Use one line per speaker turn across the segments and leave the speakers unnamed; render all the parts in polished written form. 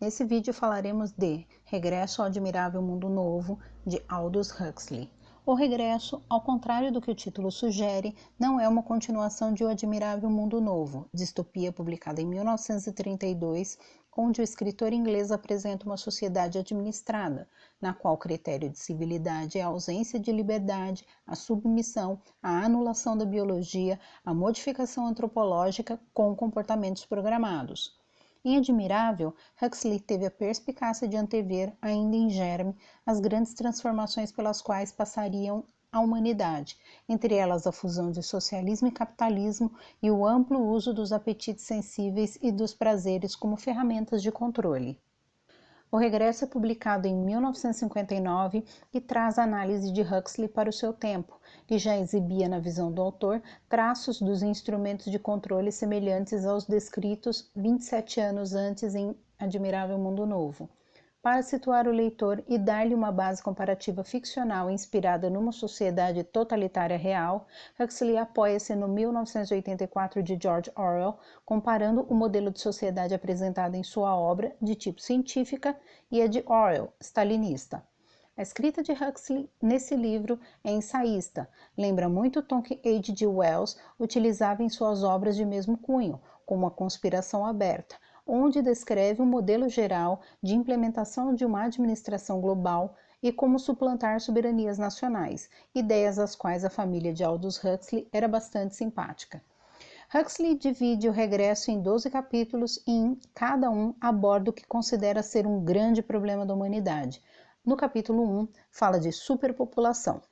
Nesse vídeo falaremos de Regresso ao Admirável Mundo Novo, de Aldous Huxley. O regresso, ao contrário do que o título sugere, não é uma continuação de O Admirável Mundo Novo, distopia publicada em 1932, onde o escritor inglês apresenta uma sociedade administrada, na qual o critério de civilidade é a ausência de liberdade, a submissão, a anulação da biologia, a modificação antropológica com comportamentos programados. Em Admirável, Huxley teve a perspicácia de antever, ainda em germe, as grandes transformações pelas quais passariam a humanidade, entre elas a fusão de socialismo e capitalismo e o amplo uso dos apetites sensíveis e dos prazeres como ferramentas de controle. O Regresso é publicado em 1959 e traz a análise de Huxley para o seu tempo, que já exibia na visão do autor traços dos instrumentos de controle semelhantes aos descritos 27 anos antes em Admirável Mundo Novo. Para situar o leitor e dar-lhe uma base comparativa ficcional inspirada numa sociedade totalitária real, Huxley apoia-se no 1984 de George Orwell, comparando o modelo de sociedade apresentado em sua obra, de tipo científica, e a de Orwell, stalinista. A escrita de Huxley nesse livro é ensaísta, lembra muito o tom que H.G. Wells utilizava em suas obras de mesmo cunho, como A Conspiração Aberta, onde descreve um modelo geral de implementação de uma administração global e como suplantar soberanias nacionais, ideias às quais a família de Aldous Huxley era bastante simpática. Huxley divide o Regresso em 12 capítulos e em cada um aborda o que considera ser um grande problema da humanidade. No capítulo 1, fala de superpopulação.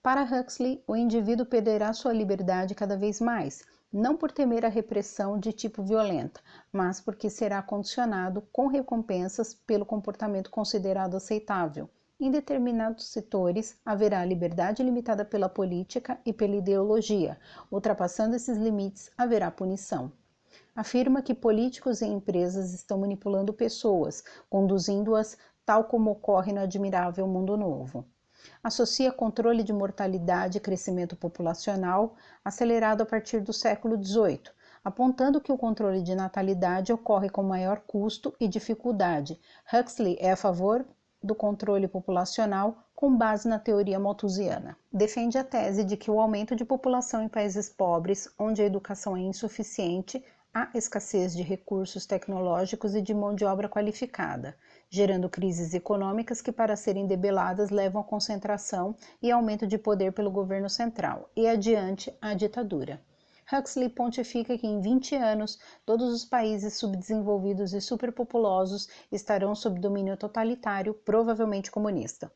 Para Huxley, o indivíduo perderá sua liberdade cada vez mais, não por temer a repressão de tipo violenta, mas porque será condicionado com recompensas pelo comportamento considerado aceitável. Em determinados setores, haverá liberdade limitada pela política e pela ideologia. Ultrapassando esses limites, haverá punição. Afirma que políticos e empresas estão manipulando pessoas, conduzindo-as tal como ocorre no Admirável Mundo Novo. Associa controle de mortalidade e crescimento populacional acelerado a partir do século XVIII, apontando que o controle de natalidade ocorre com maior custo e dificuldade. Huxley é a favor do controle populacional com base na teoria malthusiana. Defende a tese de que o aumento de população em países pobres, onde a educação é insuficiente, há escassez de recursos tecnológicos e de mão de obra qualificada, gerando crises econômicas que, para serem debeladas, levam à concentração e aumento de poder pelo governo central, e adiante à ditadura. Huxley pontifica que em 20 anos todos os países subdesenvolvidos e superpopulosos estarão sob domínio totalitário, provavelmente comunista.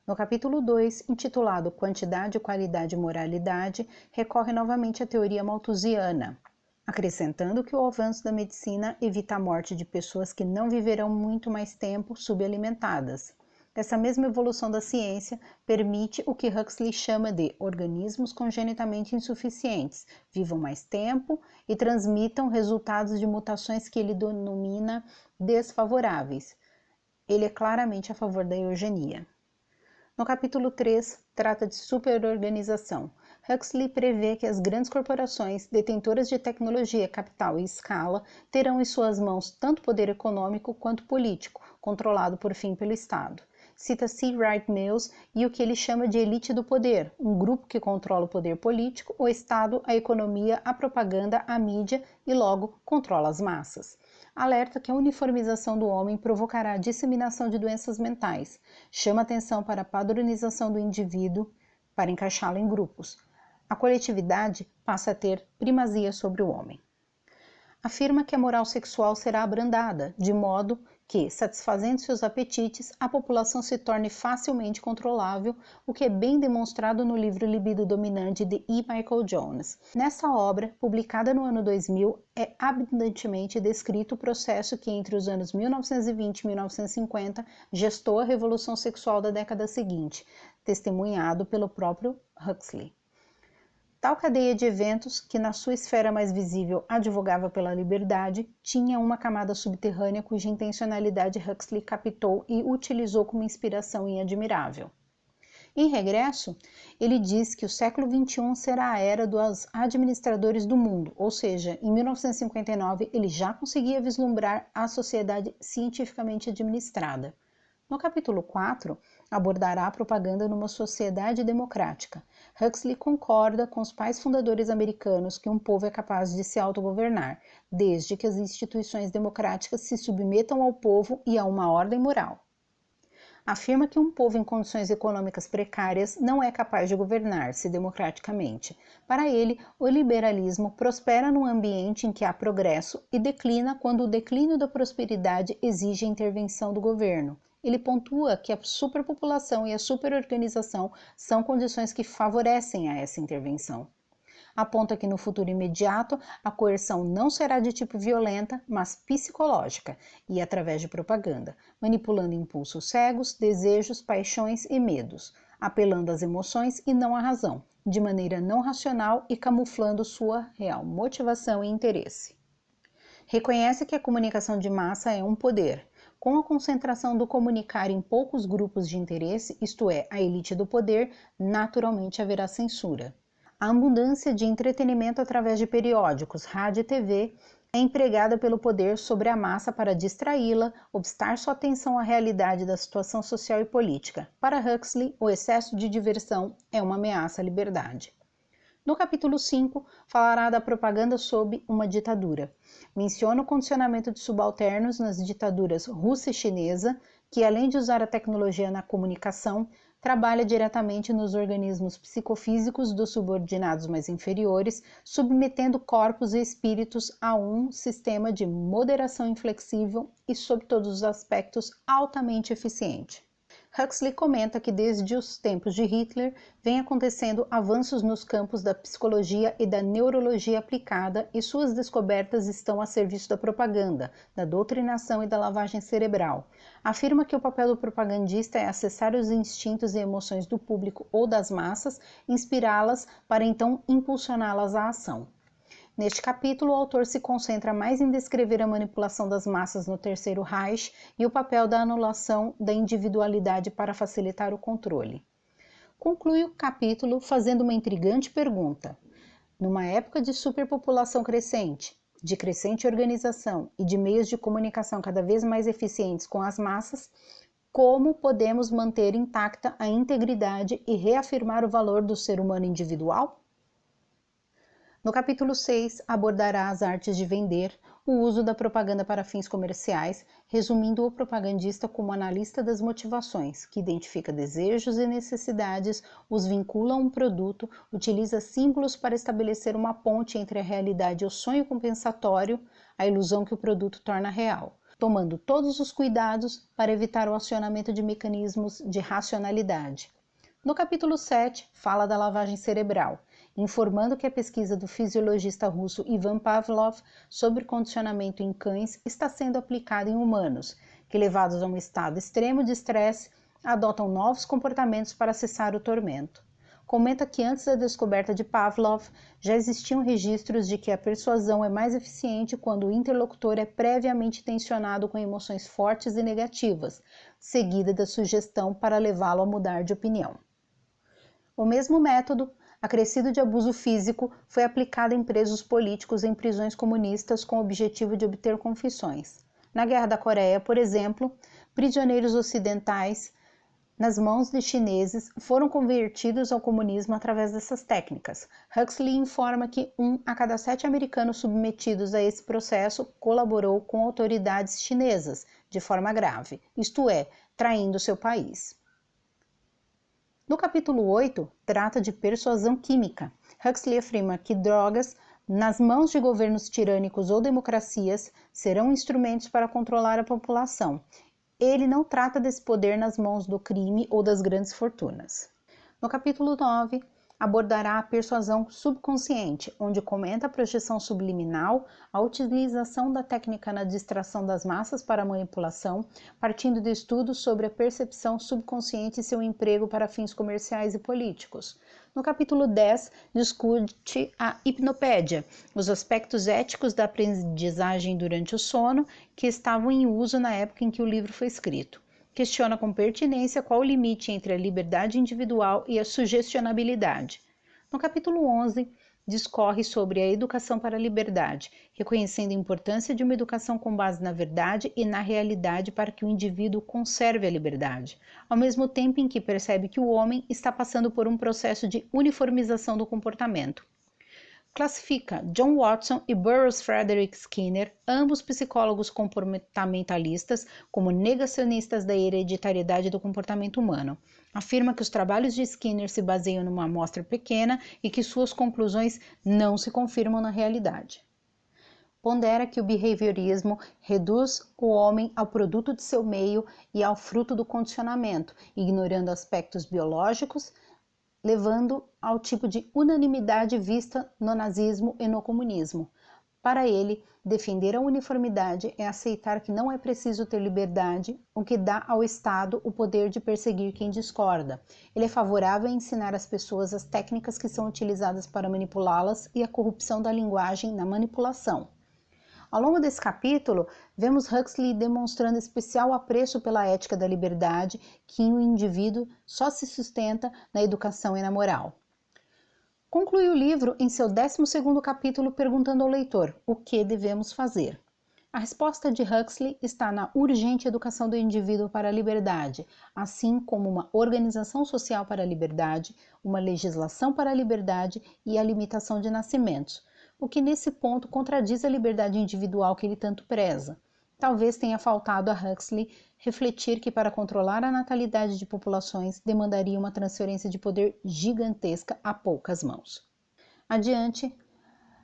No capítulo 2, intitulado Quantidade, Qualidade e Moralidade, recorre novamente à teoria malthusiana, acrescentando que o avanço da medicina evita a morte de pessoas que não viverão muito mais tempo subalimentadas. Essa mesma evolução da ciência permite o que Huxley chama de organismos congenitamente insuficientes, vivam mais tempo e transmitam resultados de mutações que ele denomina desfavoráveis. Ele é claramente a favor da eugenia. No capítulo 3, trata de superorganização. Huxley prevê que as grandes corporações, detentoras de tecnologia, capital e escala, terão em suas mãos tanto poder econômico quanto político, controlado por fim pelo Estado. Cita C. Wright Mills e o que ele chama de elite do poder, um grupo que controla o poder político, o Estado, a economia, a propaganda, a mídia e, logo, controla as massas. Alerta que a uniformização do homem provocará a disseminação de doenças mentais. Chama atenção para a padronização do indivíduo para encaixá-lo em grupos. A coletividade passa a ter primazia sobre o homem. Afirma que a moral sexual será abrandada, de modo que, satisfazendo seus apetites, a população se torne facilmente controlável, o que é bem demonstrado no livro Libido Dominante de E. Michael Jones. Nessa obra, publicada no ano 2000, é abundantemente descrito o processo que, entre os anos 1920 e 1950, gestou a revolução sexual da década seguinte, testemunhado pelo próprio Huxley. Tal cadeia de eventos, que na sua esfera mais visível advogava pela liberdade, tinha uma camada subterrânea cuja intencionalidade Huxley captou e utilizou como inspiração em Admirável. Em Regresso, ele diz que o século XXI será a era dos administradores do mundo, ou seja, em 1959 ele já conseguia vislumbrar a sociedade cientificamente administrada. No capítulo 4, abordará a propaganda numa sociedade democrática. Huxley concorda com os pais fundadores americanos que um povo é capaz de se autogovernar, desde que as instituições democráticas se submetam ao povo e a uma ordem moral. Afirma que um povo em condições econômicas precárias não é capaz de governar-se democraticamente. Para ele, o liberalismo prospera num ambiente em que há progresso e declina quando o declínio da prosperidade exige a intervenção do governo. Ele pontua que a superpopulação e a superorganização são condições que favorecem a essa intervenção. Aponta que no futuro imediato a coerção não será de tipo violenta, mas psicológica e através de propaganda, manipulando impulsos cegos, desejos, paixões e medos, apelando às emoções e não à razão, de maneira não racional e camuflando sua real motivação e interesse. Reconhece que a comunicação de massa é um poder. Com a concentração do comunicar em poucos grupos de interesse, isto é, a elite do poder, naturalmente haverá censura. A abundância de entretenimento através de periódicos, rádio e TV é empregada pelo poder sobre a massa para distraí-la, obstar sua atenção à realidade da situação social e política. Para Huxley, o excesso de diversão é uma ameaça à liberdade. No capítulo 5, falará da propaganda sob uma ditadura. Menciona o condicionamento de subalternos nas ditaduras russa e chinesa, que além de usar a tecnologia na comunicação, trabalha diretamente nos organismos psicofísicos dos subordinados mais inferiores, submetendo corpos e espíritos a um sistema de moderação inflexível e, sob todos os aspectos, altamente eficiente. Huxley comenta que desde os tempos de Hitler vem acontecendo avanços nos campos da psicologia e da neurologia aplicada e suas descobertas estão a serviço da propaganda, da doutrinação e da lavagem cerebral. Afirma que o papel do propagandista é acessar os instintos e emoções do público ou das massas, inspirá-las para então impulsioná-las à ação. Neste capítulo, o autor se concentra mais em descrever a manipulação das massas no Terceiro Reich e o papel da anulação da individualidade para facilitar o controle. Conclui o capítulo fazendo uma intrigante pergunta. Numa época de superpopulação crescente, de crescente organização e de meios de comunicação cada vez mais eficientes com as massas, como podemos manter intacta a integridade e reafirmar o valor do ser humano individual? No capítulo 6, abordará as artes de vender, o uso da propaganda para fins comerciais, resumindo o propagandista como analista das motivações, que identifica desejos e necessidades, os vincula a um produto, utiliza símbolos para estabelecer uma ponte entre a realidade e o sonho compensatório, a ilusão que o produto torna real, tomando todos os cuidados para evitar o acionamento de mecanismos de racionalidade. No capítulo 7, fala da lavagem cerebral, informando que a pesquisa do fisiologista russo Ivan Pavlov sobre condicionamento em cães está sendo aplicada em humanos, que levados a um estado extremo de estresse, adotam novos comportamentos para cessar o tormento. Comenta que antes da descoberta de Pavlov, já existiam registros de que a persuasão é mais eficiente quando o interlocutor é previamente tensionado com emoções fortes e negativas, seguida da sugestão para levá-lo a mudar de opinião. O mesmo método, acrescido de abuso físico, foi aplicado em presos políticos em prisões comunistas com o objetivo de obter confissões. Na Guerra da Coreia, por exemplo, prisioneiros ocidentais, nas mãos de chineses, foram convertidos ao comunismo através dessas técnicas. Huxley informa que 1 a cada 7 americanos submetidos a esse processo colaborou com autoridades chinesas, de forma grave, isto é, traindo seu país. No capítulo 8, trata de persuasão química. Huxley afirma que drogas, nas mãos de governos tirânicos ou democracias, serão instrumentos para controlar a população. Ele não trata desse poder nas mãos do crime ou das grandes fortunas. No capítulo 9, abordará a persuasão subconsciente, onde comenta a projeção subliminal, a utilização da técnica na distração das massas para manipulação, partindo de estudos sobre a percepção subconsciente e seu emprego para fins comerciais e políticos. No capítulo 10, discute a hipnopédia, os aspectos éticos da aprendizagem durante o sono que estavam em uso na época em que o livro foi escrito. questiona com pertinência qual o limite entre a liberdade individual e a sugestionabilidade. No capítulo 11, discorre sobre a educação para a liberdade, reconhecendo a importância de uma educação com base na verdade e na realidade para que o indivíduo conserve a liberdade, ao mesmo tempo em que percebe que o homem está passando por um processo de uniformização do comportamento. Classifica John Watson e Burroughs Frederick Skinner, ambos psicólogos comportamentalistas, como negacionistas da hereditariedade do comportamento humano. Afirma que os trabalhos de Skinner se baseiam numa amostra pequena e que suas conclusões não se confirmam na realidade. Pondera que o behaviorismo reduz o homem ao produto de seu meio e ao fruto do condicionamento, ignorando aspectos biológicos, levando ao tipo de unanimidade vista no nazismo e no comunismo. Para ele, defender a uniformidade é aceitar que não é preciso ter liberdade, o que dá ao Estado o poder de perseguir quem discorda. Ele é favorável a ensinar às pessoas as técnicas que são utilizadas para manipulá-las e a corrupção da linguagem na manipulação. Ao longo desse capítulo, vemos Huxley demonstrando especial apreço pela ética da liberdade, que o indivíduo só se sustenta na educação e na moral. Conclui o livro em seu 12º capítulo perguntando ao leitor: o que devemos fazer? A resposta de Huxley está na urgente educação do indivíduo para a liberdade, assim como uma organização social para a liberdade, uma legislação para a liberdade e a limitação de nascimentos, o que nesse ponto contradiz a liberdade individual que ele tanto preza. Talvez tenha faltado a Huxley refletir que para controlar a natalidade de populações demandaria uma transferência de poder gigantesca a poucas mãos. Adiante,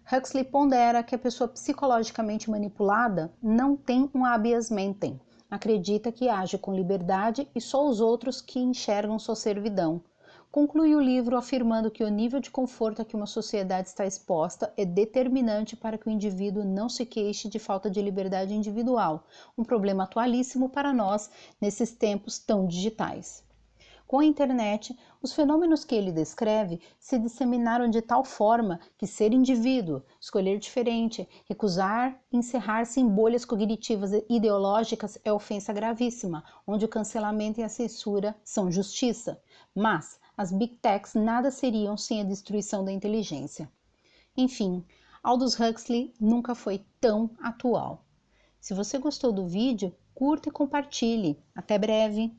Huxley pondera que a pessoa psicologicamente manipulada não tem um habeas mentem, acredita que age com liberdade e só os outros que enxergam sua servidão. Conclui o livro afirmando que o nível de conforto a que uma sociedade está exposta é determinante para que o indivíduo não se queixe de falta de liberdade individual, um problema atualíssimo para nós nesses tempos tão digitais. Com a internet, os fenômenos que ele descreve se disseminaram de tal forma que ser indivíduo, escolher diferente, recusar encerrar-se em bolhas cognitivas e ideológicas é ofensa gravíssima, onde o cancelamento e a censura são justiça. Mas as Big Techs nada seriam sem a destruição da inteligência. Enfim, Aldous Huxley nunca foi tão atual. Se você gostou do vídeo, curta e compartilhe. Até breve!